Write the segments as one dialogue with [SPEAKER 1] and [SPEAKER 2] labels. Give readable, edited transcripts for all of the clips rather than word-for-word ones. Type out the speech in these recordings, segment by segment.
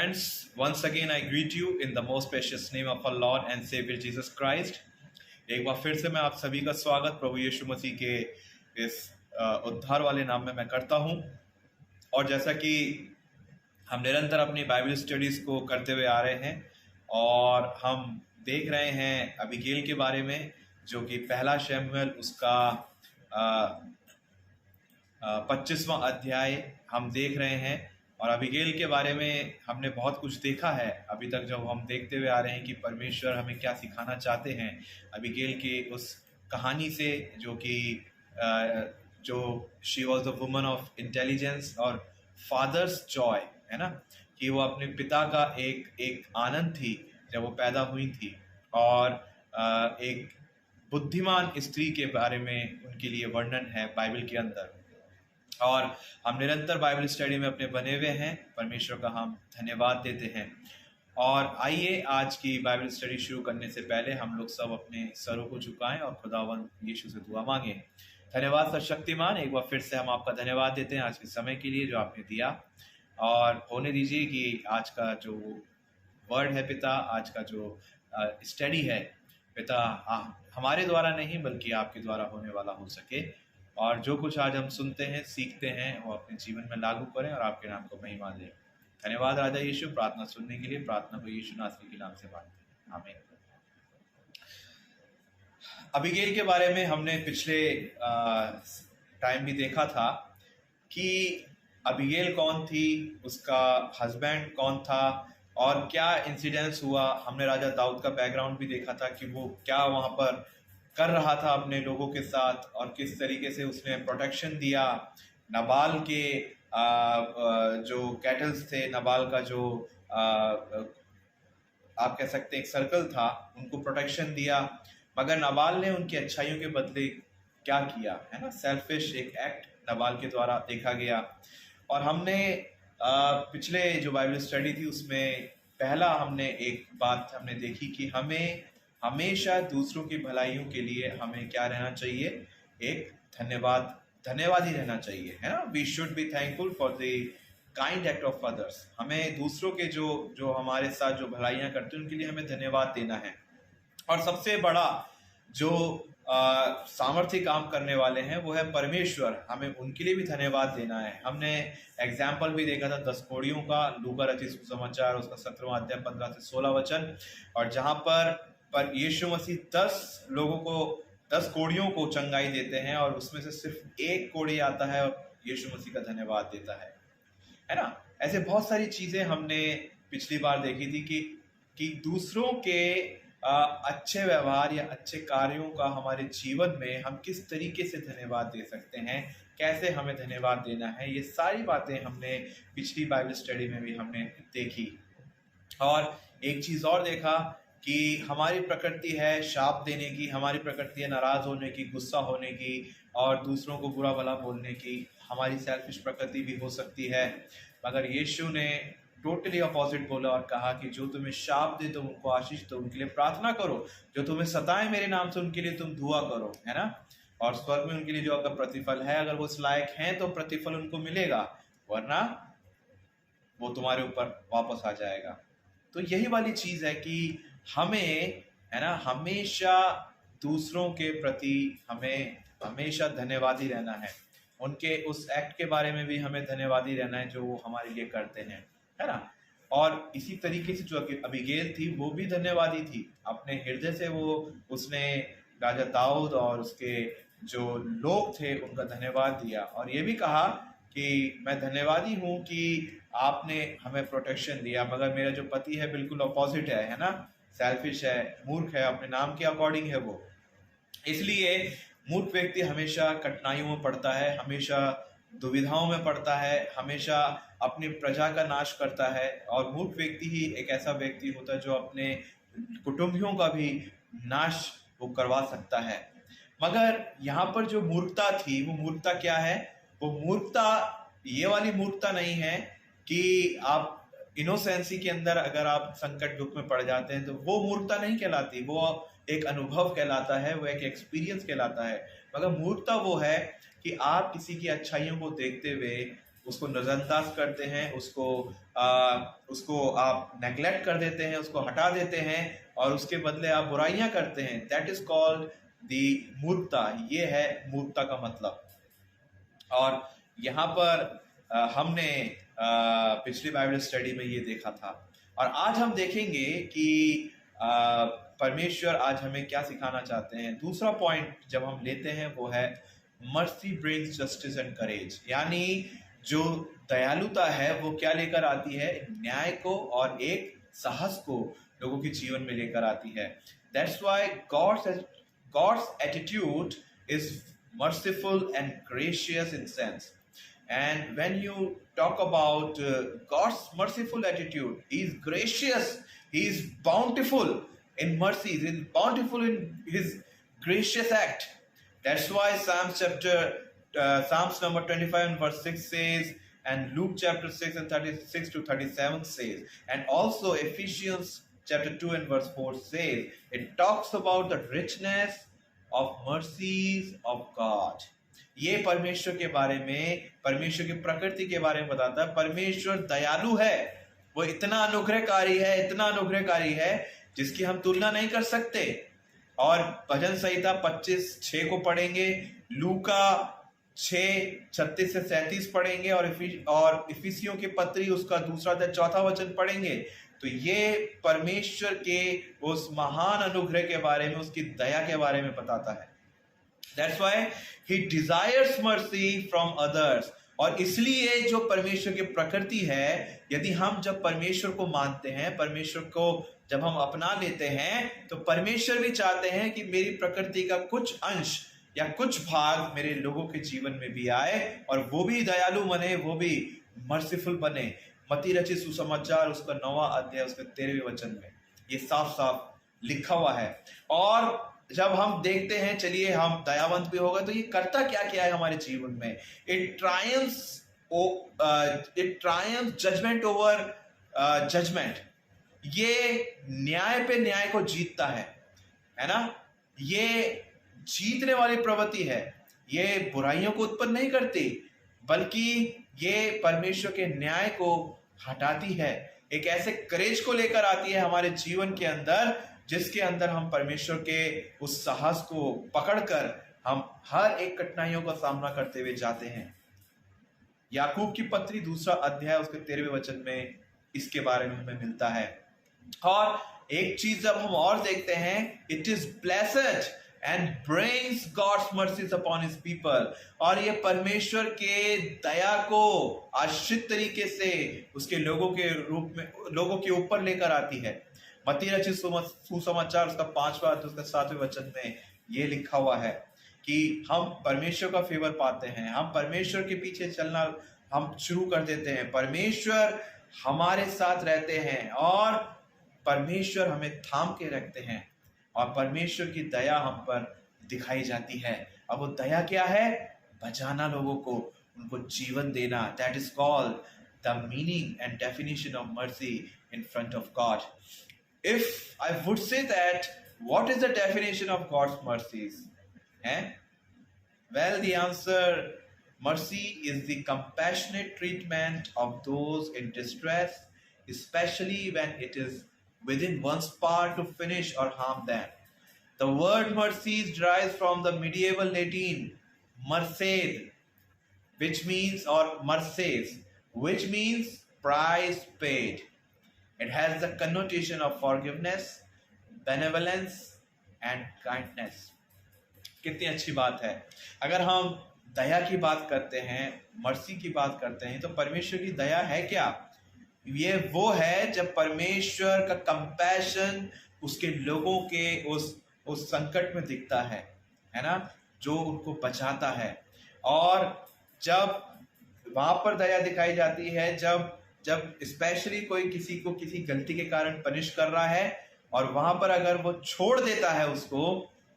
[SPEAKER 1] friends, once again I greet you in the most precious name of our Lord and Savior Jesus Christ. एक बार फिर से मैं आप सभी का स्वागत प्रभु यीशु मसीह के इस उद्धार वाले नाम में मैं करता हूं। और जैसा कि हम निरंतर अपनी बाइबल स्टडीज को करते हुए आ रहे हैं और हम देख रहे हैं अबीगेल के बारे में, जो कि पहला शमूएल उसका 25वां अध्याय हम देख रहे हैं। और अबीगेल के बारे में हमने बहुत कुछ देखा है अभी तक, जब हम देखते हुए आ रहे हैं कि परमेश्वर हमें क्या सिखाना चाहते हैं अबीगेल की उस कहानी से, जो कि जो she was the woman of intelligence और फादर्स जॉय, है ना, कि वो अपने पिता का एक आनंद थी जब वो पैदा हुई थी, और एक बुद्धिमान स्त्री के बारे में उनके लिए वर्णन है बाइबल के अंदर। और हम निरंतर बाइबल स्टडी में अपने बने हुए हैं, परमेश्वर का हम धन्यवाद देते हैं। और आइए आज की बाइबल स्टडी शुरू करने से पहले हम लोग सब अपने सरों को झुकाएं और खुदावन यीशु से दुआ मांगें। धन्यवाद सर्वशक्तिमान, एक बार फिर से हम आपका धन्यवाद देते हैं आज के समय के लिए जो आपने दिया, और होने दीजिए कि आज का जो वर्ड है पिता, आज का जो स्टडी है पिता, हमारे द्वारा नहीं बल्कि आपके द्वारा होने वाला हो सके, और जो कुछ आज हम सुनते हैं सीखते हैं वो अपने जीवन में लागू करें और आपके नाम को महिमा दें। धन्यवाद राजा यीशु, प्रार्थना सुनने के लिए। प्रार्थना को यीशु नासरी के नाम से मांगते हैं, आमीन। अबीगेल के बारे में हमने पिछले टाइम भी देखा था कि अबीगेल कौन थी, उसका हस्बैंड कौन था और क्या इंसिडेंस हुआ। हमने राजा दाऊद का बैकग्राउंड भी देखा था कि वो क्या वहाँ पर कर रहा था अपने लोगों के साथ, और किस तरीके से उसने प्रोटेक्शन दिया नबाल के जो कैटल्स थे, नबाल का जो आप कह सकते हैं एक सर्कल था, उनको प्रोटेक्शन दिया। मगर नबाल ने उनकी अच्छाइयों के बदले क्या किया, है ना, सेल्फिश एक एक्ट नबाल के द्वारा देखा गया। और हमने पिछले जो बाइबल स्टडी थी उसमें पहला हमने एक बात हमने देखी कि हमें हमेशा दूसरों की भलाइयों के लिए हमें क्या रहना चाहिए, एक धन्यवादी रहना चाहिए, है ना। We should be thankful for the kind act of others. हमें दूसरों के जो हमारे साथ जो भलाइयाँ करते हैं उनके लिए हमें धन्यवाद देना है। और सबसे बड़ा जो सामर्थ्य काम करने वाले हैं वो है परमेश्वर, हमें उनके लिए भी धन्यवाद देना है। हमने एग्जाम्पल भी देखा था 10 कोड़ियों का, लूका रचित सुसमाचार उसका 17वां अध्याय 15 से 16 वचन, और जहां पर यीशु मसीह 10 कोड़ियों को चंगाई देते हैं और उसमें से सिर्फ एक कोड़ी आता है और यीशु मसीह का धन्यवाद देता है ना। ऐसे बहुत सारी चीजें हमने पिछली बार देखी थी कि दूसरों के अच्छे व्यवहार या अच्छे कार्यों का हमारे जीवन में हम किस तरीके से धन्यवाद दे सकते हैं, कैसे हमें धन्यवाद देना है, ये सारी बातें हमने पिछली बाइबल स्टडी में भी हमने देखी। और एक चीज और देखा कि हमारी प्रकृति है शाप देने की, हमारी प्रकृति है नाराज होने की, गुस्सा होने की और दूसरों को बुरा भला बोलने की। हमारी सेल्फिश प्रकृति भी हो सकती है, मगर यीशु ने टोटली अपोजिट बोला और कहा कि जो तुम्हें शाप दे तुम उनको आशीष दो, उनके लिए प्रार्थना करो, जो तुम्हें सताए मेरे नाम से उनके लिए तुम दुआ करो, है ना। और स्वर्ग में उनके लिए जो अगर प्रतिफल है, अगर वो उस लायक हैं तो प्रतिफल उनको मिलेगा, वरना वो तुम्हारे ऊपर वापस आ जाएगा। तो यही वाली चीज है कि हमें, है ना, हमेशा दूसरों के प्रति हमें हमेशा धन्यवादी रहना है। उनके उस एक्ट के बारे में भी हमें धन्यवादी रहना है जो वो हमारे लिए करते हैं, है ना। और इसी तरीके से जो अबीगेल थी वो भी धन्यवादी थी, अपने हृदय से वो उसने राजा दाऊद और उसके जो लोग थे उनका धन्यवाद दिया, और ये भी कहा कि मैं धन्यवादी हूँ कि आपने हमें प्रोटेक्शन दिया, मगर मेरा जो पति है बिल्कुल अपोजिट है ना, सेल्फिश है, मूर्ख है, अपने नाम के अकॉर्डिंग है वो। इसलिए मूर्ख व्यक्ति हमेशा कठिनाइयों में पड़ता है, हमेशा दुविधाओं में पड़ता है, हमेशा अपनी प्रजा का नाश करता है। और मूर्ख व्यक्ति ही एक ऐसा व्यक्ति होता है जो अपने कुटुंबियों का भी नाश वो करवा सकता है। मगर यहाँ पर जो मूर्खता थी, वो मूर्खता क्या है, वो मूर्खता ये वाली मूर्खता नहीं है कि आप इनोसेंसी के अंदर अगर आप संकट दुख में पड़ जाते हैं तो वो मूर्खता नहीं कहलाती, वो एक अनुभव कहलाता है, वो एक एक्सपीरियंस कहलाता है। मगर मूर्खता वो है कि आप किसी की अच्छाइयों को देखते हुए उसको नजरअंदाज करते हैं, उसको आप नेग्लेक्ट कर देते हैं, उसको हटा देते हैं और उसके बदले आप बुराइयां करते हैं, दैट इज कॉल्ड दी मूर्खता। ये है मूर्खता का मतलब। और यहाँ पर हमने पिछली बाइबल स्टडी में ये देखा था, और आज हम देखेंगे कि परमेश्वर आज हमें क्या सिखाना चाहते हैं। दूसरा पॉइंट जब हम लेते हैं वो है mercy brings justice and courage, यानी जो दयालुता है वो क्या लेकर आती है, न्याय को और एक साहस को लोगों के जीवन में लेकर आती है। That's why God's attitude is merciful and gracious in sense. And when you talk about God's merciful attitude, He is gracious, He is bountiful in mercy, He is bountiful in His gracious act. That's why Psalms number 25 and verse 6 says, and Luke chapter 6 and 36 to 37 says, and also Ephesians chapter 2 and verse 4 says, it talks about the richness of mercies of God. ये परमेश्वर के बारे में, परमेश्वर की प्रकृति के बारे में बताता है। परमेश्वर दयालु है, वो इतना अनुग्रहकारी है, इतना अनुग्रहकारी है जिसकी हम तुलना नहीं कर सकते। और भजन संहिता 25:6 को पढ़ेंगे, लूका 6:36 से 37 पढ़ेंगे, और इफिसियों की पत्री उसका 2 अध्याय 4 वचन पढ़ेंगे। तो ये परमेश्वर के उस महान अनुग्रह के बारे में, उसकी दया के बारे में बताता है। That's why he desires mercy from others. और इसलिए जो परमेश्वर की प्रकृति है, यदि हम जब परमेश्वर को मानते हैं, परमेश्वर को जब हम अपना लेते हैं, तो परमेश्वर भी चाहते हैं कि मेरी प्रकृति का कुछ अंश या कुछ भाग मेरे लोगों के जीवन में भी आए और वो भी दयालु बने, वो भी मर्सीफुल बने। मत्ती रचित सुसमाचार उसका 9वां अध्याय उसके 13वें वचन में ये साफ साफ लिखा हुआ है। और जब हम देखते हैं, चलिए हम दयावंत भी होगा, तो ये करता क्या क्या है हमारे जीवन में, it triumph judgment over judgment. ये न्याय पे न्याय को जीतता है ना। ये जीतने वाली प्रवृत्ति है, ये बुराइयों को उत्पन्न नहीं करती, बल्कि ये परमेश्वर के न्याय को हटाती है। एक ऐसे करेज को लेकर आती है हमारे जीवन के अंदर, जिसके अंदर हम परमेश्वर के उस साहस को पकड़कर हम हर एक कठिनाइयों का सामना करते हुए जाते हैं। याकूब की पत्री 2 अध्याय उसके 13वें वचन में इसके बारे में हमें मिलता है। और एक चीज जब हम और देखते हैं, it is blessed and brings God's mercies upon his people. और ये परमेश्वर के दया को आश्रित तरीके से उसके लोगों के रूप में लोगों के ऊपर लेकर आती है। मत्ती रचित सुसमाचार उसका 5वां अध्याय उसका 7वें वचन में ये लिखा हुआ है कि हम परमेश्वर का फेवर पाते हैं, हम परमेश्वर के पीछे चलना हम शुरू कर देते हैं, परमेश्वर हमारे साथ रहते हैं और परमेश्वर हमें थाम के रखते हैं और परमेश्वर की दया हम पर दिखाई जाती है। अब वो दया क्या है? बचाना लोगों को, उनको जीवन देना। That is called the meaning and definition of mercy in front of God. If I would say that, what is the definition of God's mercies? Well, the answer, mercy is the compassionate treatment of those in distress, especially when it is within one's power to finish or harm them. The word mercies derives from the medieval Latin merced, which means, or merces, which means price paid. It has the connotation of forgiveness, benevolence and kindness. कितनी अच्छी बात है। अगर हम दया की बात करते हैं, मर्सी की बात करते हैं, तो परमेश्वर की दया है क्या? ये वो है जब परमेश्वर का कंपैशन उसके लोगों के उस संकट में दिखता है ना, जो उनको बचाता है। और जब वहां पर दया दिखाई जाती है, जब स्पेशली कोई किसी को किसी गलती के कारण पनिश कर रहा है और वहां पर अगर वो छोड़ देता है उसको,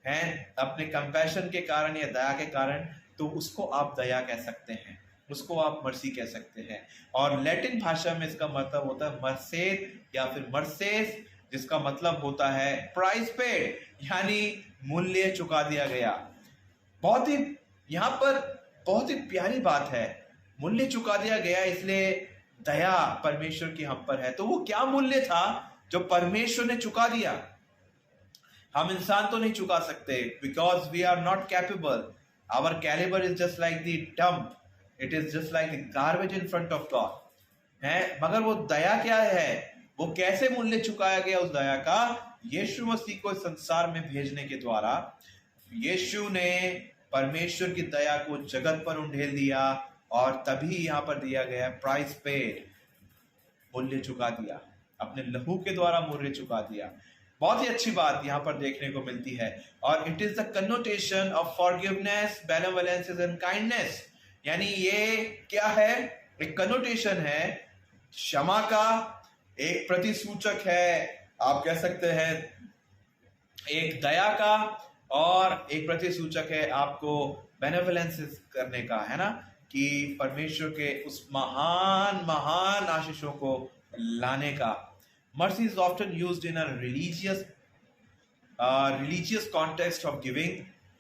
[SPEAKER 1] है अपने कंपैशन के कारण या दया के कारण, तो उसको आप दया कह सकते हैं, उसको आप मर्सी कह सकते हैं। और लैटिन भाषा में इसका मतलब होता है मर्सेस या फिर मर्सेस, जिसका मतलब होता है प्राइस पेड, यानी मूल्य चुका दिया गया। बहुत ही यहाँ पर बहुत ही प्यारी बात है। मूल्य चुका दिया गया, इसलिए दया परमेश्वर की हम पर है। तो वो क्या मूल्य था जो परमेश्वर ने चुका दिया? हम इंसान तो नहीं चुका सकते, because we are not capable. Our calibre is just like the dump, it is just like the garbage in front of God है। मगर वो दया क्या है, वो कैसे मूल्य चुकाया गया उस दया का? यीशु मसीह को इस संसार में भेजने के द्वारा यीशु ने परमेश्वर की दया को जगत पर उंडेल दिया, और तभी यहां पर दिया गया प्राइस पेड, मूल्य चुका दिया, अपने लहू के द्वारा मूल्य चुका दिया। बहुत ही अच्छी बात यहां पर देखने को मिलती है। और it is the connotation of forgiveness, benevolence and kindness. यानी ये क्या है? एक कनोटेशन है, क्षमा का एक प्रतिसूचक है, आप कह सकते हैं एक दया का, और एक प्रतिसूचक है आपको बेनेवोलेंस करने का, है ना, कि परमेश्वर के उस महान महान आशीषों को लाने का। Mercy is often used in a religious context of giving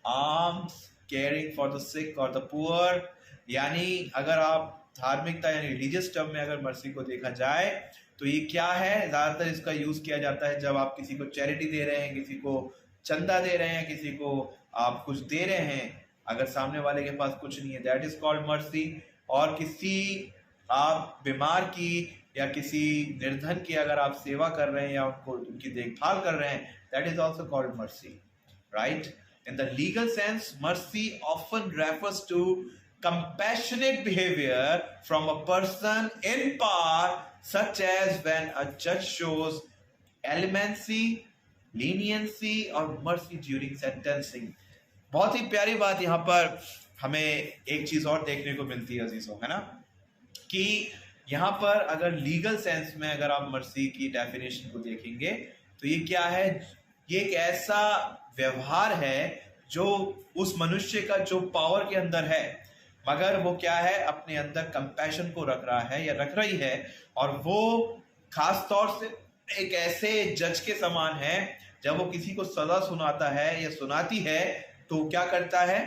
[SPEAKER 1] alms, caring for the sick or the poor। यानी अगर आप धार्मिकता यानी रिलीजियस टर्म में अगर मर्सी को देखा जाए तो ये क्या है? ज्यादातर इसका यूज किया जाता है जब आप किसी को चैरिटी दे रहे हैं, किसी को चंदा दे रहे हैं, किसी को आप कुछ दे रहे हैं, अगर सामने वाले के पास कुछ नहीं है, दैट इज कॉल्ड मर्सी। और किसी आप बीमार की या किसी निर्धन की अगर आप सेवा कर रहे हैं या उनको उनकी देखभाल कर रहे हैं, that is also called mercy, right? In the legal sense, mercy often refers to compassionate behavior from a person in power, such as when a judge shows clemency, leniency or mercy during sentencing। बहुत ही प्यारी बात यहाँ पर हमें एक चीज और देखने को मिलती है अजीजों, है ना, कि यहाँ पर अगर लीगल सेंस में अगर आप मर्सी की डेफिनेशन को देखेंगे तो ये क्या है? ये एक ऐसा व्यवहार है जो उस मनुष्य का जो पावर के अंदर है, मगर वो क्या है? अपने अंदर कंपैशन को रख रहा है या रख रही है, और वो खास तौर से एक ऐसे जज के समान है, जब वो किसी को सजा सुनाता है या सुनाती है तो क्या करता है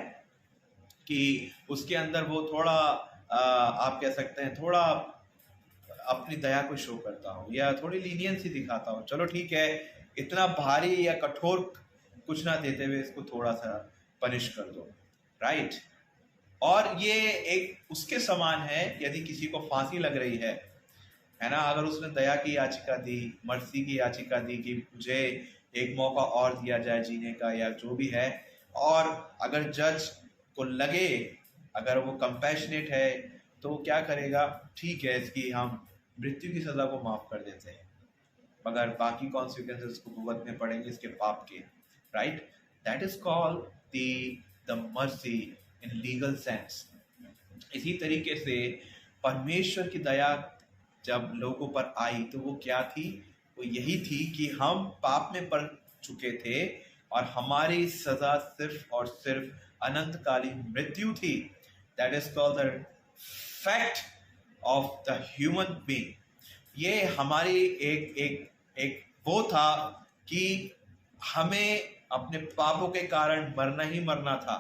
[SPEAKER 1] कि उसके अंदर वो थोड़ा आप कह सकते हैं थोड़ा अपनी दया को शो करता हूँ या थोड़ी लीनियंसी दिखाता हूँ, चलो ठीक है, इतना भारी या कठोर कुछ ना देते हुए इसको थोड़ा सा पनिश कर दो, राइट? और ये एक उसके समान है यदि किसी को फांसी लग रही है ना, अगर उसने दया की याचिका दी, मर्सी की याचिका दी कि मुझे एक मौका और दिया जाए जीने का या जो भी है, और अगर जज को लगे, अगर वो कंपैशनेट है तो क्या करेगा? ठीक है, इसकी हम मृत्यु की सजा को माफ कर देते हैं, मगर बाकी कॉन्सिक्वेंसेस को भुगतने पड़ेंगे इसके पाप के, right? That is called the mercy in legal sense. इसी तरीके से परमेश्वर की दया जब लोगों पर आई तो वो क्या थी? वो यही थी कि हम पाप में पड़ चुके थे और हमारी सजा सिर्फ और सिर्फ अनंतकालीन मृत्यु थी। That is called the fact of the human being. ये हमारी एक एक एक वो था कि हमें अपने पापों के कारण मरना ही मरना था,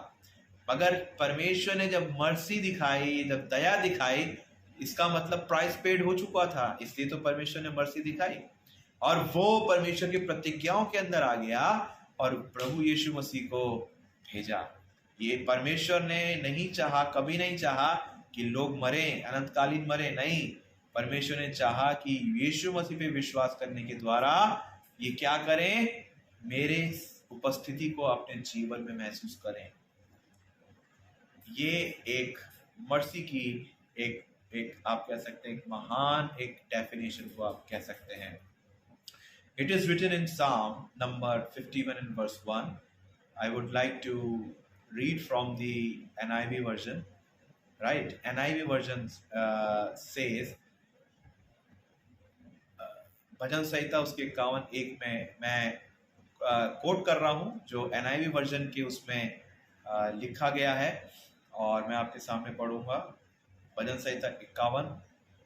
[SPEAKER 1] मगर परमेश्वर ने जब मर्सी दिखाई, जब दया दिखाई, इसका मतलब प्राइस पेड हो चुका था, इसलिए तो परमेश्वर ने मर्सी दिखाई और वो परमेश्वर की प्रतिज्ञाओं के अंदर आ गया और प्रभु यीशु मसीह को भेजा। ये परमेश्वर ने नहीं चाहा, कभी नहीं चाहा कि लोग मरे, अनंतकालीन मरे, नहीं। परमेश्वर ने चाहा कि यीशु मसीह पे विश्वास करने के द्वारा ये क्या करें? मेरे उपस्थिति को अपने जीवन में महसूस करें। ये एक मर्सी की एक एक आप कह सकते हैं एक महान एक डेफिनेशन को आप कह सकते हैं। It is written in Psalm number 51 and verse 1. I would like to read from the NIV version. Right? NIV version says, भजन संहिता उसके 51:1 में मैं कोट कर रहा हूँ जो NIV वर्जन के उसमें लिखा गया है और मैं आपके सामने पढ़ूंगा। भजन संहिता 51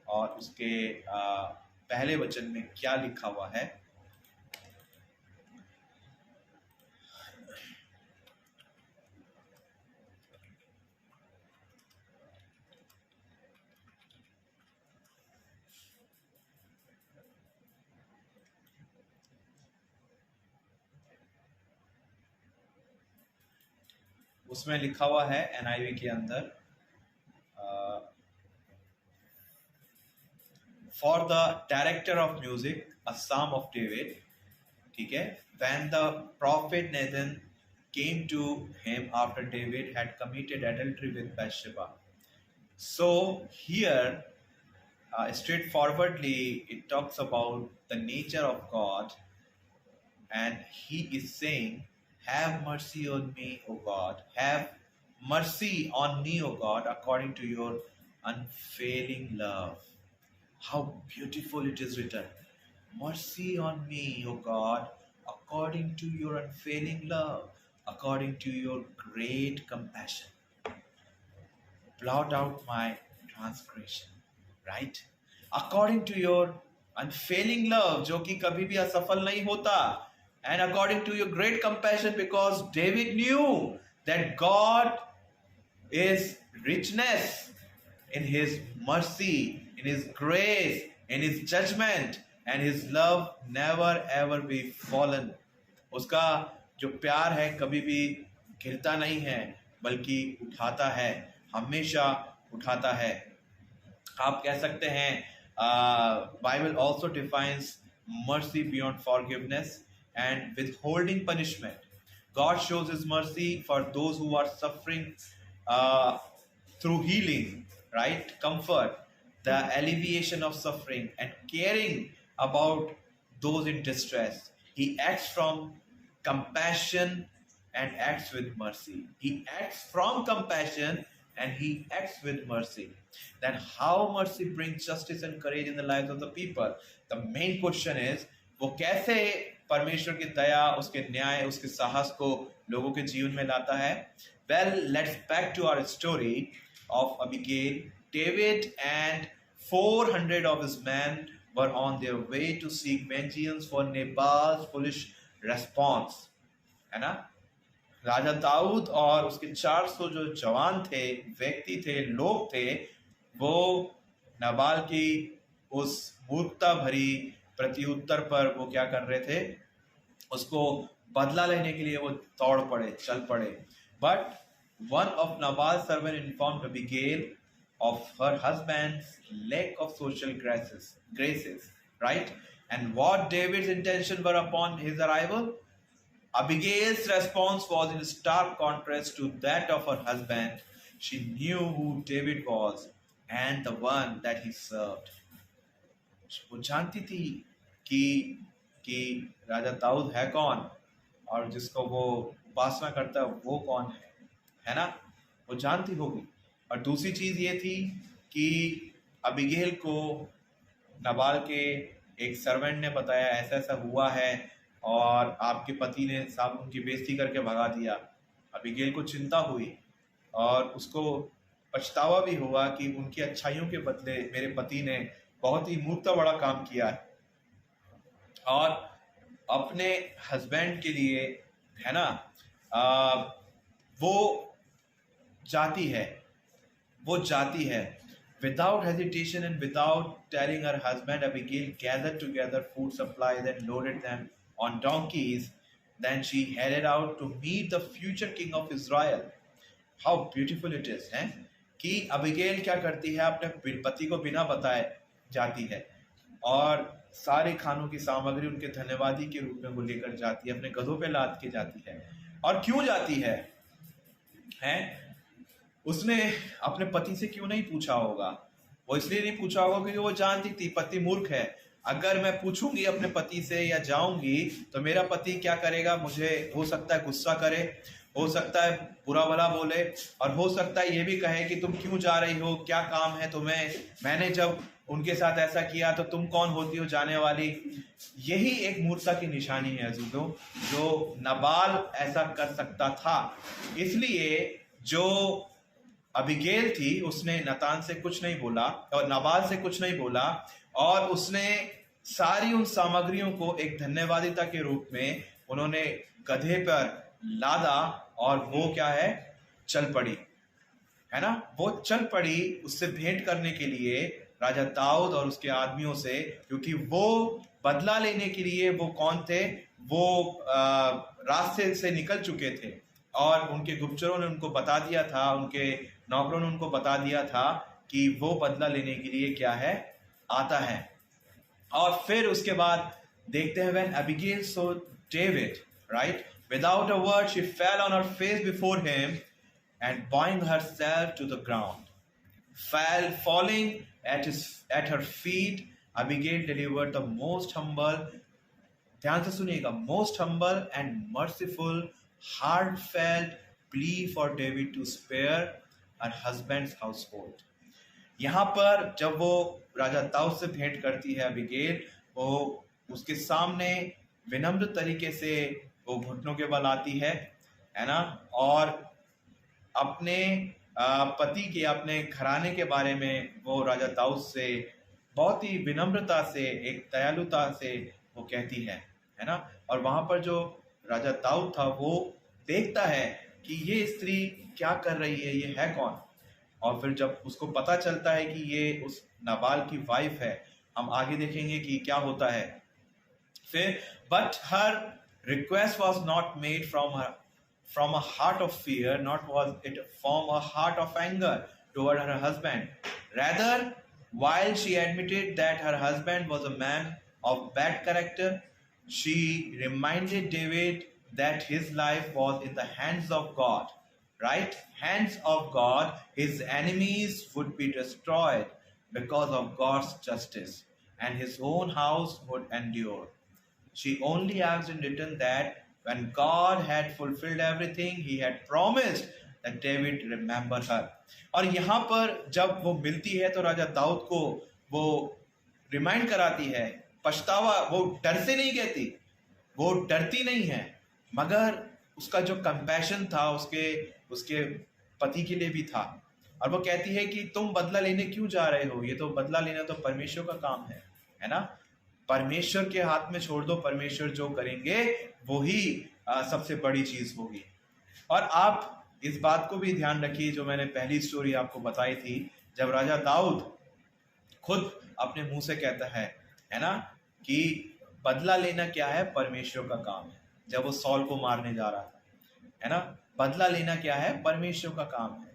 [SPEAKER 1] और उसके पहले वचन में क्या लिखा हुआ है। उसमें लिखा हुआ है NIV के अंदर, for the director of music a psalm of David, ठीक है, when the prophet Nathan came to him after David had committed adultery with Bathsheba. So here, straightforwardly, it talks about the nature of God, and he is saying, have mercy on me, O God, have mercy on me, O God, according to your unfailing love. How beautiful it is written, mercy on me, O God, according to your unfailing love, according to your great compassion. Blot out my transgression, right? According to your unfailing love, जो कि कभी भी असफल नहीं होता, and according to your great compassion, because David knew that God is richness in his mercy, in his grace, in his judgment, and his love never ever be fallen. उसका जो प्यार है कभी भी गिरता नहीं है, बल्कि उठाता है, हमेशा उठाता है. आप कह सकते हैं Bible also defines mercy beyond forgiveness and withholding punishment. God shows his mercy for those who are suffering through healing, right? Comfort, the alleviation of suffering, and caring about those in distress. He acts from compassion and acts with mercy. He acts from compassion and he acts with mercy. Then how mercy brings justice and courage in the lives of the people? The main question is, वो कैसे परमेश्वर की दया, उसके न्याय, उसके साहस को लोगों के जीवन में लाता है? Well, let's back to our story of Abigail. David and 400 of his men were on their way to seek vengeance for Nabal's foolish response. है ना? राजा दाऊद और उसके 400 जो जवान थे, व्यक्ति थे, लोग थे, वो नबाल की उस मूर्खता भरी प्रत्युत्तर पर वो क्या कर रहे थे? उसको बदला लेने के लिए वो दौड़ पड़े, चल पड़े. But one of Nabal's servants informed Abigail of her husband's lack of social graces, right? And what David's intention were upon his arrival? Abigail's response was in stark contrast to that of her husband. She knew who David was and the one that he served. वो जानती थी कि राजा दाऊद है कौन और जिसको वो उपासना करता है वो कौन है ना? वो जानती होगी. और दूसरी चीज ये थी कि अबीगेल को नबाल के एक सर्वेंट ने बताया ऐसा ऐसा हुआ है और आपके पति ने साहब उनकी बेइज्जती करके भगा दिया. अबीगेल को चिंता हुई और उसको पछतावा भी हुआ कि उनकी अच्छाइयों के बदले मेरे पति ने बहुत ही मूर्खता बड़ा काम किया है. और अपने हस्बैंड के लिए है ना वो जाती है. Without hesitation and without telling her husband, Abigail gathered together food supplies and loaded them on donkeys. Then she headed out to meet the future king of Israel. How beautiful it is, है कि Abigail क्या करती है, अपने पति को बिना बताए जाती है और सारे खानों की सामग्री उनके धन्यवादी के रूप में वो लेकर जाती है, अपने गधों पे लाद के जाती है. और क्यों जाती है? उसने अपने पति से क्यों नहीं पूछा होगा? वो इसलिए नहीं पूछा होगा क्योंकि वो जानती थी पति मूर्ख है. अगर मैं पूछूंगी अपने पति से या जाऊंगी तो मेरा पति क्या करेगा? मुझे हो सकता है गुस्सा करे, हो सकता है बुरा भला बोले और हो सकता है ये भी कहे कि तुम क्यों जा रही हो, क्या काम है तुम्हें, मैंने जब उनके साथ ऐसा किया तो तुम कौन होती हो जाने वाली. यही एक मूर्खता की निशानी है अजीजों, जो नबाल ऐसा कर सकता था. इसलिए जो अबीगेल थी उसने नतान से कुछ नहीं बोला और नबाल से कुछ नहीं बोला और उसने सारी उन सामग्रियों को एक धन्यवादिता के रूप में उन्होंने गधे पर लादा और वो क्या है, चल पड़ी, है ना. वो चल पड़ी उससे भेंट करने के लिए राजा दाऊद और उसके आदमियों से, क्योंकि वो बदला लेने के लिए वो कौन थे? वो रास्ते से निकल चुके थे. और उनके गुप्तचरों ने उनको बता दिया था, उनके नौकरों ने उनको बता दिया था कि वो बदला लेने के लिए क्या है, आता है। और फिर उसके बाद देखते हैं when Abigail saw David, right, without a word she fell on her face before him and bowing herself to the ground, falling at her feet. Abigail delivered the most humble, ध्यान से सुनिएगा, most humble and merciful heartfelt plea for David to spare her husband's household. यहाँ पर जब वो राजा दाऊद से भेंट करती है अबीगैल, वो उसके सामने विनम्र तरीके से वो घुटनों के बल आती है ना, और अपने पति के, अपने घराने के बारे में वो राजा दाऊद से बहुत ही विनम्रता से, एक दयालुता से वो कहती है ना। और वहां पर जो राजा दाऊद था वो देखता है कि ये स्त्री क्या कर रही है, ये है कौन। और फिर जब उसको पता चलता है कि ये उस नाबाल की वाइफ है, हम आगे देखेंगे कि क्या होता है फिर। But her request was not made from a heart of fear, not was it from a heart of anger toward her husband. Rather, while she admitted that her husband was a man of bad character, she reminded David that his life was in the hands of God, right? Hands of God. His enemies would be destroyed because of God's justice, and his own house would endure. She only asked in return that when God had fulfilled everything, he had promised that David remember her. और यहाँ पर जब वो मिलती है तो राजा दाऊद को वो रिमाइंड कराती है, पछतावा, वो डर से नहीं कहती, वो डरती नहीं है, मगर उसका जो कंपैशन था उसके पति के लिए भी था। और वो कहती है कि तुम बदला लेने क्यों जा रहे हो, ये तो बदला लेना तो परमेश्वर का काम है ना, परमेश्वर के हाथ में छोड़ दो, परमेश्वर जो करेंगे वो ही सबसे बड़ी चीज होगी। और आप इस बात को भी ध्यान रखिए, जो मैंने पहली स्टोरी आपको बताई थी, जब राजा दाऊद खुद अपने मुंह से कहता है ना, कि बदला लेना क्या है, परमेश्वर का काम है। जब वो सॉल को मारने जा रहा था, है ना, बदला लेना क्या है, परमेश्वर का काम है।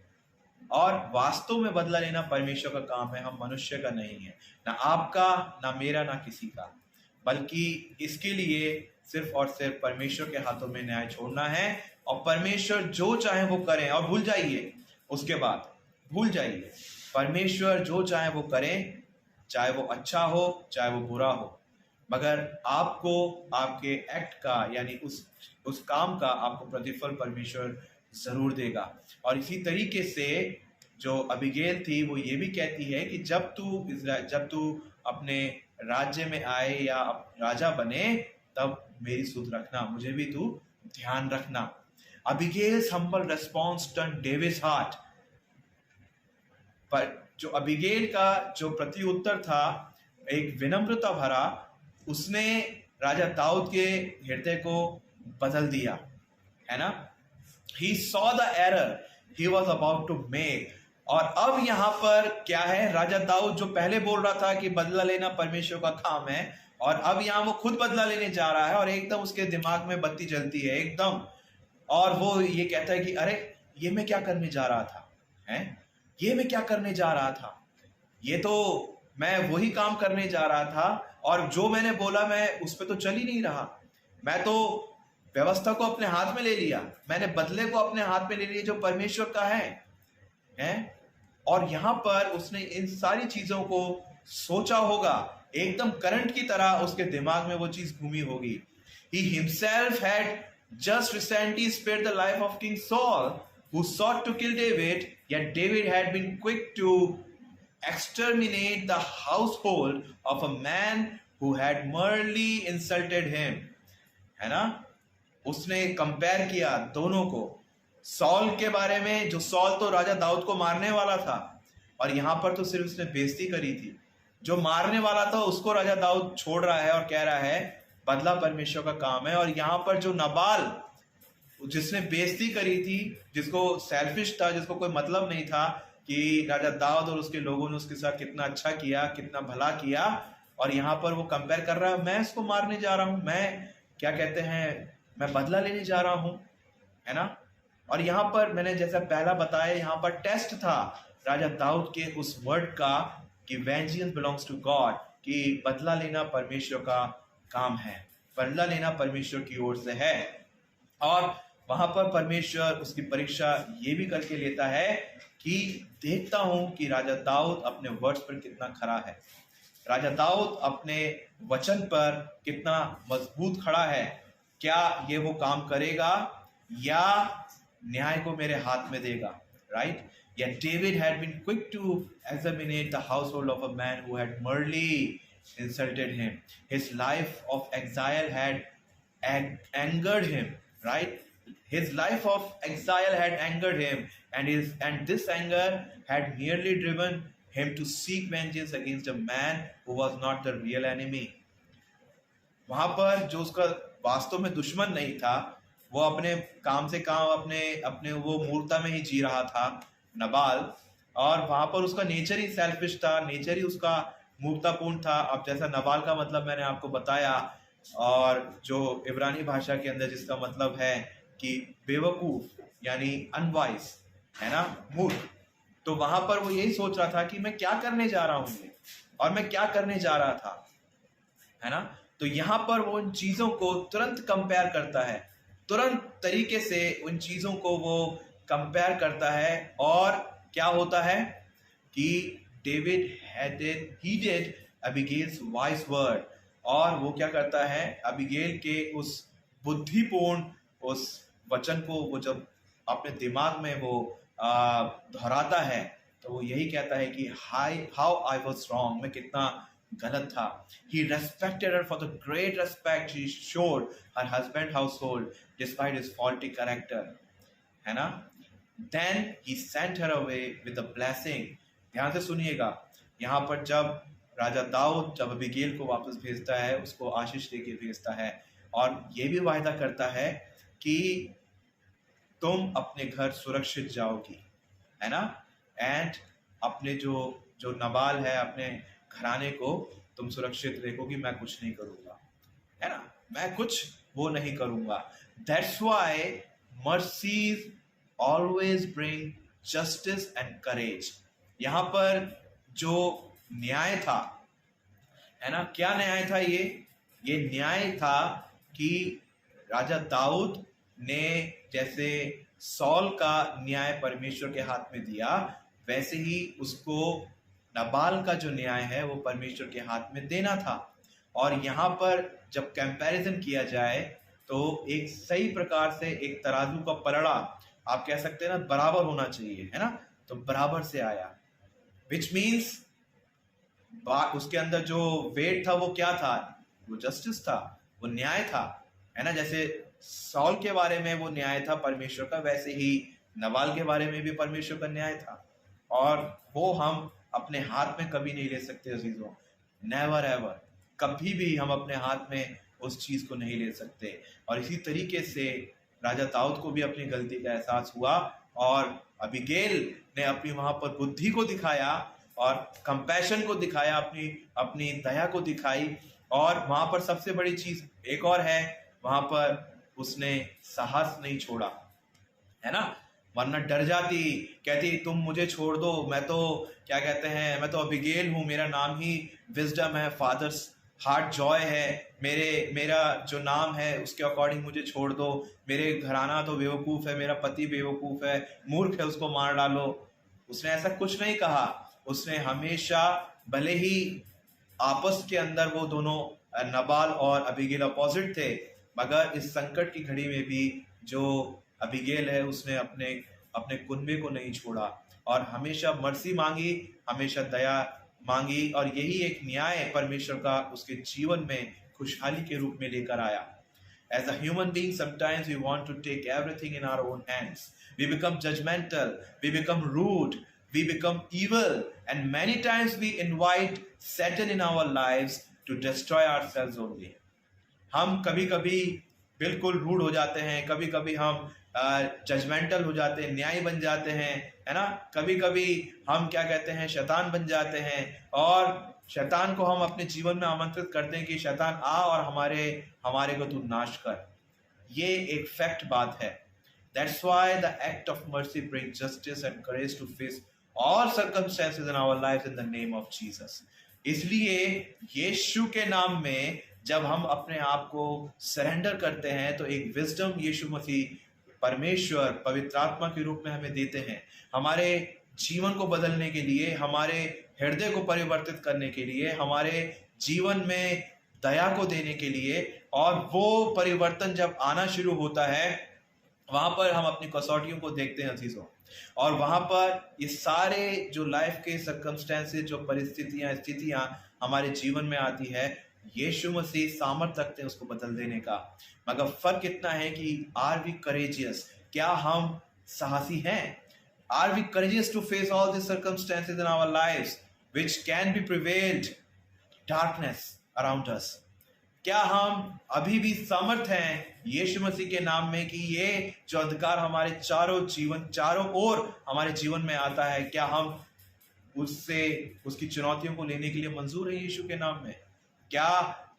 [SPEAKER 1] और वास्तव में बदला लेना परमेश्वर का काम है, हम मनुष्य का नहीं है, ना आपका, ना मेरा, ना किसी का, बल्कि इसके लिए सिर्फ और सिर्फ परमेश्वर के हाथों में न्याय छोड़ना है। और परमेश्वर जो चाहे वो करें, और भूल जाइए, उसके बाद भूल जाइए, परमेश्वर जो चाहे वो करें, चाहे वो अच्छा हो चाहे वो बुरा हो, मगर आपको आपके एक्ट का, यानी उस काम का आपको प्रतिफल परमेश्वर जरूर देगा। और इसी तरीके से जो अबीगैल थी वो ये भी कहती है कि जब तू अपने राज्य में आए या राजा बने, तब मेरी सुध रखना, मुझे भी तू ध्यान रखना। Abigail's humble response turn David's heart. पर जो अबीगैल का जो प्रति उत्तर था, एक विनम्रता भरा, उसने राजा दाऊद के हृदय को बदल दिया, है ना। He saw the error he was about to make। और अब यहाँ पर क्या है, राजा दाऊद जो पहले बोल रहा था कि बदला लेना परमेश्वर का काम है, और अब यहाँ वो खुद बदला लेने जा रहा है, और एकदम उसके दिमाग में बत्ती जलती है एकदम, और वो ये कहता है कि अरे ये मैं क्या करने जा रहा था, ये मैं क्या करने जा रहा था, ये तो मैं वही काम करने जा रहा था, और जो मैंने बोला मैं उस पर तो चल ही नहीं रहा, मैं तो व्यवस्था को अपने हाथ में ले लिया, मैंने बदले को अपने हाथ में ले लिया जो परमेश्वर का है। और यहाँ पर उसने इन सारी चीजों को सोचा होगा, एकदम करंट की तरह उसके दिमाग में वो चीज घूमी होगी। He himself had just recently spared the life of King Saul, who sought to kill David, yet David had been quick to exterminate the household of a man who had merely insulted him, है ना। उसने compare किया दोनों को, sol के बारे में, जो सॉल तो राजा दाऊद को मारने वाला था, और यहाँ पर तो सिर्फ उसने बेइज्जती करी थी। जो मारने वाला था उसको राजा दाऊद छोड़ रहा है और कह रहा है बदला परमेश्वर का काम है। और यहाँ पर जो नाबाल, जिसने बेइज्जती करी थी, जिसको सेल्फिश था, जिसको कोई मतलब नहीं था कि राजा दाऊद और उसके लोगों ने उसके साथ कितना अच्छा किया, कितना भला किया, और यहाँ पर वो कंपेयर कर रहा है, मैं इसको मारने जा रहा हूँ, मैं क्या कहते हैं, मैं बदला लेने जा रहा हूँ, है ना। और यहाँ पर मैंने जैसा पहला बताया, यहाँ पर टेस्ट था राजा दाऊद के उस वर्ड का कि वेंजियंस बिलोंग्स टू गॉड, कि बदला लेना परमेश्वर का काम है, बदला लेना परमेश्वर की ओर से है। और वहां पर परमेश्वर उसकी परीक्षा ये भी करके लेता है कि देखता हूं कि राजा दाऊद अपने वर्ड्स पर कितना खरा है, राजा दाऊद अपने वचन पर कितना मजबूत खड़ा है, क्या ये वो काम करेगा या न्याय को मेरे हाथ में देगा, right? Yet David had been quick to exterminate the household of a man who had merely insulted him. His life of exile had angered him, right? His life of exile had angered him, and this anger had nearly driven him to seek vengeance against a man who was not the real enemy. वहां पर जो उसका वास्तव में दुश्मन नहीं था, वो अपने काम से काम अपने अपने वो मूर्ता में ही जी रहा था, नबाल। और वहां पर उसका नेचर ही सेल्फिश था, नेचर ही उसका मूर्तापूर्ण था। अब जैसा नबाल का मतलब मैंने आपको बताया, और जो इब्रानी भाषा के अंदर जिसका मतलब है कि बेवकूफ यानी अनवाइज, है ना, मूर्ख। तो वहां पर वो यही सोच रहा था कि मैं क्या करने जा रहा हूं ये, और मैं क्या करने जा रहा था, है ना। तो यहाँ पर वो उन चीजों को तुरंत कंपेयर करता है, तुरंत तरीके से उन चीजों को वो कंपेयर करता है। और क्या होता है कि डेविड heeded अबीगेल्स वाइज वर्ड, और वो क्या करता है, अबीगेल के उस बुद्धिपूर्ण उस वचन को वो जब अपने दिमाग में वो दोहराता है, तो वो यही कहता है कि हाउ आई वाज रॉन्ग, मैं कितना गलत था। He respected her for the great respect she showed her husband household despite his faulty character, है ना। Then he sent her away with a blessing. ध्यान से सुनिएगा, यहाँ पर जब राजा दाऊद जब अबीगेल को वापस भेजता है, उसको आशीष देके भेजता है, और ये भी वायदा करता है कि तुम अपने घर सुरक्षित जाओगी, है ना, एंड अपने जो नबाल है, अपने घराने को तुम सुरक्षित रखोगी, मैं कुछ नहीं करूंगा, है ना, मैं कुछ वो नहीं करूंगा। That's why mercies always bring justice and courage. यहाँ पर जो न्याय था, है ना, क्या न्याय था ये न्याय था कि राजा दाऊद ने जैसे सौल का न्याय परमेश्वर के हाथ में दिया, वैसे ही उसको नबाल का जो न्याय है वो परमेश्वर के हाथ में देना था। और यहाँ पर जब कंपैरिजन किया जाए तो एक सही प्रकार से एक तराजू का पलड़ा, आप कह सकते हैं ना, बराबर होना चाहिए, है ना, तो बराबर से आया, विच मीन्स उसके अंदर जो वेट था वो क्या था, वो जस्टिस था, वो न्याय था, है ना। जैसे सौल के बारे में वो न्याय था परमेश्वर का, वैसे ही नबाल के बारे में भी परमेश्वर का न्याय था, और वो हम अपने हाथ में कभी नहीं ले सकते अजीजों, नेवर एवर, कभी भी हम अपने हाथ में उस चीज को नहीं ले सकते। और इसी तरीके से राजा दाऊद को भी अपनी गलती का एहसास हुआ, और अबीगेल ने अपनी वहां पर बुद्धि को दिखाया और कंपैशन को दिखाया, अपनी दया को दिखाई। और वहां पर सबसे बड़ी चीज एक और है, वहां पर उसने साहस नहीं छोड़ा, है ना, वरना डर जाती, कहती तुम मुझे छोड़ दो, मैं तो क्या कहते हैं, मैं तो अबीगेल हूँ, मेरा नाम ही विजडम है, फादर्स हार्ट जॉय है, मेरा जो नाम है उसके अकॉर्डिंग मुझे छोड़ दो, मेरे घराना तो बेवकूफ है, मेरा पति बेवकूफ है, मूर्ख है, उसको मार डालो। उसने ऐसा कुछ नहीं कहा। उसने हमेशा, भले ही आपस के अंदर वो दोनों नबाल और अबीगेल अपोजिट थे, मगर इस संकट की घड़ी में भी जो अबीगेल है उसने अपने कुनबे को नहीं छोड़ा, और हमेशा मर्सी मांगी, हमेशा दया मांगी, और यही एक न्याय परमेश्वर का उसके जीवन में खुशहाली के रूप में लेकर आया। As a human being, sometimes we want to take everything in our own hands. We become judgmental, we become rude, we become evil, and many times we invite Satan in our lives to destroy ourselves only. हम कभी कभी बिल्कुल rude हो जाते हैं, कभी कभी हम जजमेंटल हो जाते हैं, न्यायी बन जाते हैं, है ना, कभी कभी हम क्या कहते हैं, शैतान बन जाते हैं, और शैतान को हम अपने जीवन में आमंत्रित करते हैं कि शैतान आ और हमारे को तू नाश कर। ये एक फैक्ट बात है। That's why the act of mercy brings justice and courage to face all circumstances in our lives in the name of Jesus. इसलिए यीशु के नाम में जब हम अपने आप को सरेंडर करते हैं तो एक विजडम यीशु मसीह परमेश्वर पवित्र आत्मा के रूप में हमें देते हैं, हमारे जीवन को बदलने के लिए, हमारे हृदय को परिवर्तित करने के लिए, हमारे जीवन में दया को देने के लिए। और वो परिवर्तन जब आना शुरू होता है वहां पर हम अपनी कसौटियों को देखते हैं अजीजों, और वहां पर ये सारे जो लाइफ के सर्कमस्टेंसेस, जो परिस्थितियां, स्थितियां हमारे जीवन में आती है, यीशु मसीह सामर्थ रखते हैं उसको बदल देने का। मगर फर्क इतना है कि आर वी करेजियस, क्या हम साहसी हैं? Are we courageous to face all this circumstances in our lives which can be prevailed darkness around us? क्या हम अभी भी समर्थ हैं यीशु मसीह के नाम में कि ये जो अंधकार हमारे चारों ओर हमारे जीवन में आता है, क्या हम उससे उसकी चुनौतियों को लेने के लिए मंजूर है यीशु के नाम में? क्या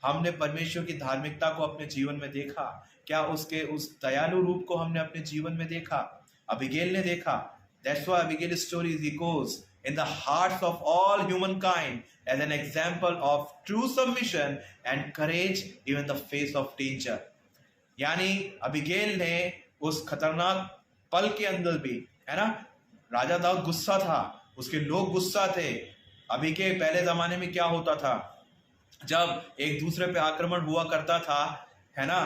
[SPEAKER 1] हमने परमेश्वर की धार्मिकता को अपने जीवन में देखा? क्या उसके उस दयालु रूप को हमने अपने जीवन में देखा? अबीगेल ने देखा। That's why Abigail's story is echoes in the hearts of all humankind as an example of true submission and courage even in the face of danger. यानी अबीगेल ने उस खतरनाक पल के अंदर भी, है ना, राजा दाऊद गुस्सा था, उसके लोग गुस्सा थे। अभी के पहले जमाने में क्या होता था, जब एक दूसरे पे आक्रमण हुआ करता था, है ना,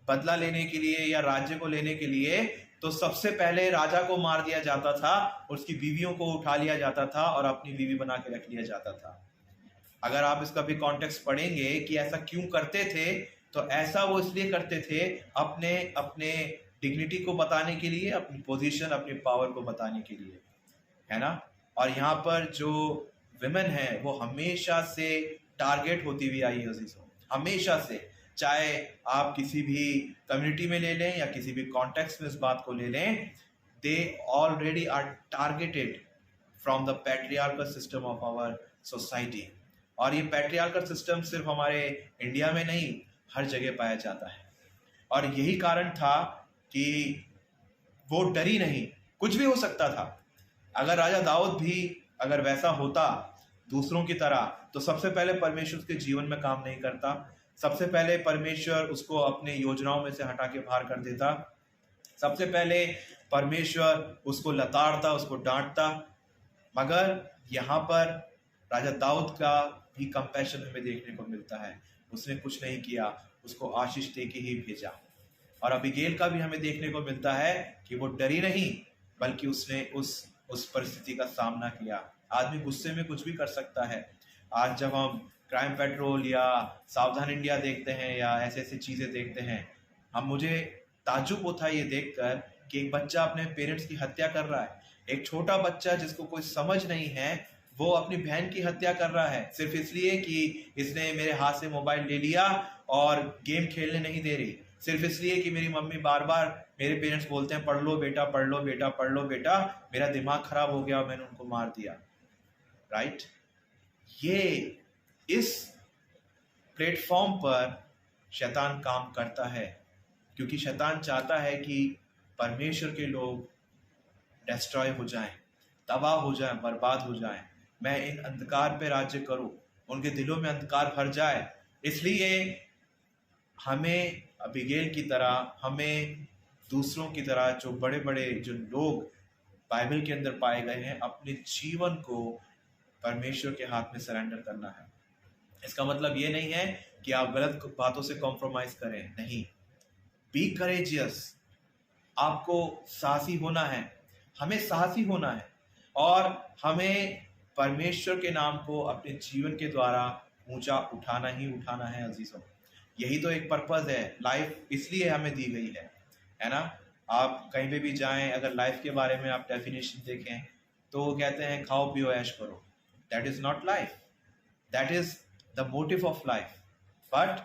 [SPEAKER 1] बदला लेने के लिए या राज्य को लेने के लिए, तो सबसे पहले राजा को मार दिया जाता था, उसकी बीवियों को उठा लिया जाता था और अपनी बीवी बना के रख लिया जाता था। अगर आप इसका भी कॉन्टेक्स्ट पढ़ेंगे कि ऐसा क्यों करते थे, तो ऐसा वो इसलिए करते थे अपने अपने डिग्निटी को बताने के लिए, अपनी पोजीशन, अपनी पावर को बताने के लिए, है ना। और यहाँ पर जो विमेन है वो हमेशा से टारगेट होती हुई आई है अजीजों, हमेशा से। चाहे आप किसी भी कम्युनिटी में ले लें या किसी भी कॉन्टेक्स्ट में इस बात को ले लें, they already are targeted from the patriarchal system of our society. और ये पैट्रियार्कल सिस्टम सिर्फ हमारे इंडिया में नहीं, हर जगह पाया जाता है। और यही कारण था कि वो डरी नहीं, कुछ भी हो सकता था। अगर राजा दाऊद भी अगर वैसा होता दूसरों की तरह, तो सबसे पहले परमेश्वर उसके जीवन में काम नहीं करता, सबसे पहले परमेश्वर उसको अपने योजनाओं में से हटा के बाहर कर देता, सबसे पहले परमेश्वर उसको लताड़ता, उसको डांटता। मगर यहाँ पर राजा दाऊद का भी कंपैशन हमें देखने को मिलता है, उसने कुछ नहीं किया, उसको आशीष दे के ही भेजा। और अबीगेल का भी हमें देखने को मिलता है कि वो डरी नहीं, बल्कि उसने उस परिस्थिति का सामना किया। आदमी गुस्से में कुछ भी कर सकता है। आज जब हम क्राइम पेट्रोल या सावधान इंडिया देखते हैं या ऐसे ऐसी चीज़ें देखते हैं, मुझे ताज्जुब होता है ये देखकर कि एक बच्चा अपने पेरेंट्स की हत्या कर रहा है। एक छोटा बच्चा जिसको कोई समझ नहीं है, वो अपनी बहन की हत्या कर रहा है सिर्फ इसलिए कि इसने मेरे हाथ से मोबाइल ले लिया और गेम खेलने नहीं दे रही, सिर्फ इसलिए कि मेरी मम्मी बार बार, मेरे पेरेंट्स बोलते हैं पढ़ लो बेटा, पढ़ लो बेटा, पढ़ लो बेटा, मेरा दिमाग खराब हो गया और मैंने उनको मार दिया। राइट? ये इस प्लेटफॉर्म पर शैतान काम करता है, क्योंकि शैतान चाहता है कि परमेश्वर के लोग डिस्ट्रॉय हो जाएं, तबाह हो जाएं, बर्बाद हो जाएं। मैं इन अंधकार पे राज्य करूं, उनके दिलों में अंधकार भर जाए। इसलिए हमें अबीगेल की तरह, हमें दूसरों की तरह, जो बड़े बड़े जो लोग बाइबल के अंदर पाए गए हैं, अपने जीवन को परमेश्वर के हाथ में सरेंडर करना है। इसका मतलब ये नहीं है कि आप गलत बातों से कॉम्प्रोमाइज करें, नहीं। बी करेजियस, आपको साहसी होना है, हमें साहसी होना है, और हमें परमेश्वर के नाम को अपने जीवन के द्वारा ऊंचा उठाना ही उठाना है अजीजों। यही तो एक पर्पस है, लाइफ इसलिए हमें दी गई है ना। आप कहीं पे भी जाएं, अगर लाइफ के बारे में आप डेफिनेशन देखें तो वो कहते हैं खाओ पियो ऐश करो। That is not life, that is the motive of life, but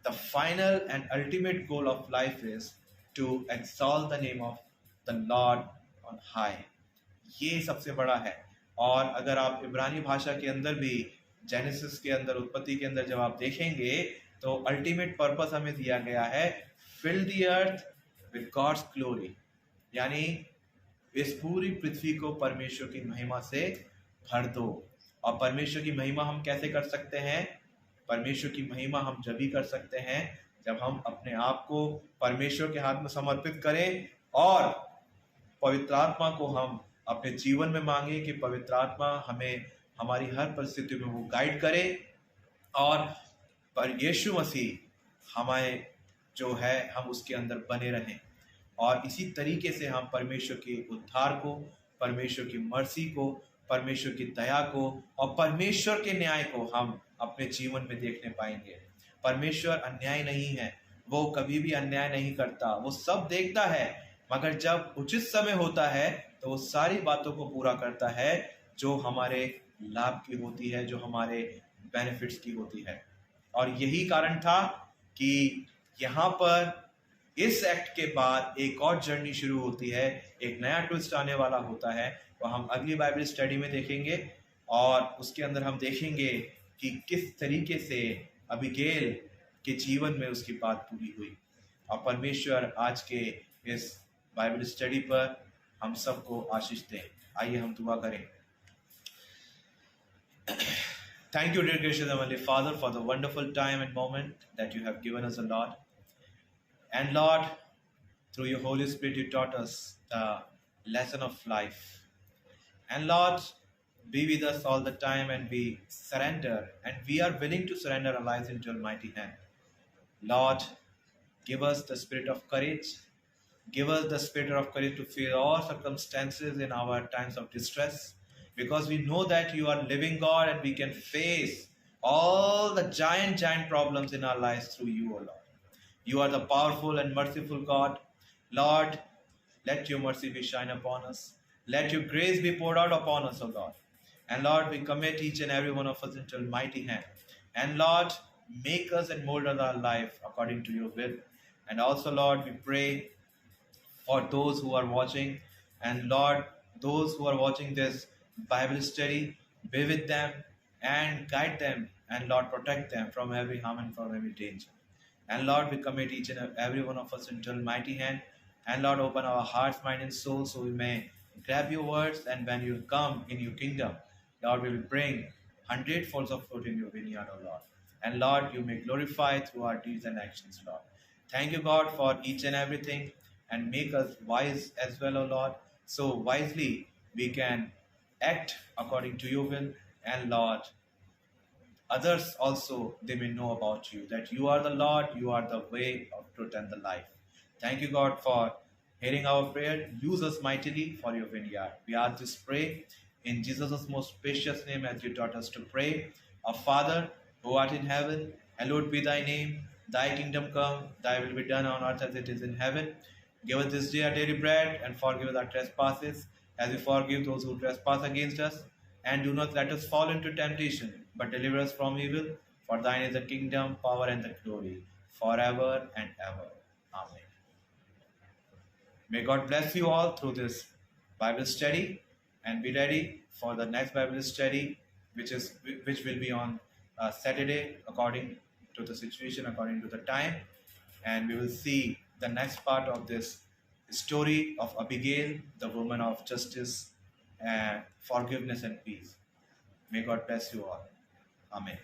[SPEAKER 1] the final and ultimate goal of life is to exalt the name of the Lord on high. ये सबसे बड़ा है। और अगर आप इब्रानी भाषा के अंदर भी, जेनेसिस के अंदर, उत्पत्ति के अंदर जब आप देखेंगे, तो अल्टीमेट पर्पस हमें दिया गया है, fill the earth with God's glory. यानी इस पूरी पृथ्वी को परमेश्वर की महिमा से भर दो। और परमेश्वर की महिमा हम कैसे कर सकते हैं? परमेश्वर की महिमा हम जब भी कर सकते हैं जब हम अपने आप को परमेश्वर के हाथ में समर्पित करें और पवित्र आत्मा को हम अपने जीवन में मांगे कि पवित्र आत्मा हमें हमारी हर परिस्थिति में वो गाइड करे और पर यीशु मसीह हमें जो है हम उसके अंदर बने रहें। और इसी तरीके से हम परमेश्वर के उद्धार को, परमेश्वर की मर्सी को, परमेश्वर की दया को और परमेश्वर के न्याय को हम अपने जीवन में देखने पाएंगे। परमेश्वर अन्याय नहीं है, वो कभी भी अन्याय नहीं करता, वो सब देखता है, मगर जब उचित समय होता है तो वो सारी बातों को पूरा करता है जो हमारे लाभ की होती है, जो हमारे बेनिफिट्स की होती है। और यही कारण था कि यहाँ पर इस एक्ट के बाद एक और जर्नी शुरू होती है, एक नया ट्विस्ट आने वाला होता है, तो हम अगली बाइबल स्टडी में देखेंगे और उसके अंदर हम देखेंगे कि किस तरीके से अबीगैल के जीवन में उसकी बात पूरी हुई। और परमेश्वर आज के इस बाइबल स्टडी पर हम सबको आशीष दें। आइए हम दुआ करें। Thank you, dear gracious Heavenly Father, for the wonderful time and moment that you have given us, Lord. And Lord, through your Holy Spirit, you taught us the lesson of life. And Lord, be with us all the time, and we surrender, and we are willing to surrender our lives into your mighty hand. Lord, give us the spirit of courage. Give us the spirit of courage to face all circumstances in our times of distress, because we know that you are living God and we can face all the giant problems in our lives through you, O Lord. You are the powerful and merciful God. Lord, let your mercy be shine upon us. Let your grace be poured out upon us, O Lord. And Lord, we commit each and every one of us into your mighty hand. And Lord, make us and mold us our life according to your will. And also, Lord, we pray for those who are watching. And Lord, those who are watching this Bible study, be with them and guide them. And Lord, protect them from every harm and from every danger. And Lord, we commit each and every one of us into your mighty hand. And Lord, open our hearts, mind, and soul so we may grab your words. And when you come in your kingdom, Lord, we will bring hundredfolds of fruit in your vineyard, O Lord. And Lord, you may glorify through our deeds and actions, Lord. Thank you, God, for each and everything. And make us wise as well, O Lord. So wisely we can act according to your will. And Lord, others also, they may know about you, that you are the Lord, you are the way of truth and the life. Thank you, God, for hearing our prayer. Use us mightily for your vineyard. We ask this pray in Jesus' most precious name, as you taught us to pray. Our Father, who art in heaven, hallowed be thy name. Thy kingdom come, thy will be done on earth as it is in heaven. Give us this day our daily bread, and forgive us our trespasses, as we forgive those who trespass against us. And do not let us fall into temptation, but deliver us from evil. For thine is the kingdom, power, and the glory, forever and ever. Amen. May God bless you all through this Bible study, and be ready for the next Bible study, which will be on Saturday, according to the situation, according to the time. And we will see the next part of this story of Abigail, the woman of justice and forgiveness and peace. May God bless you all. Amen.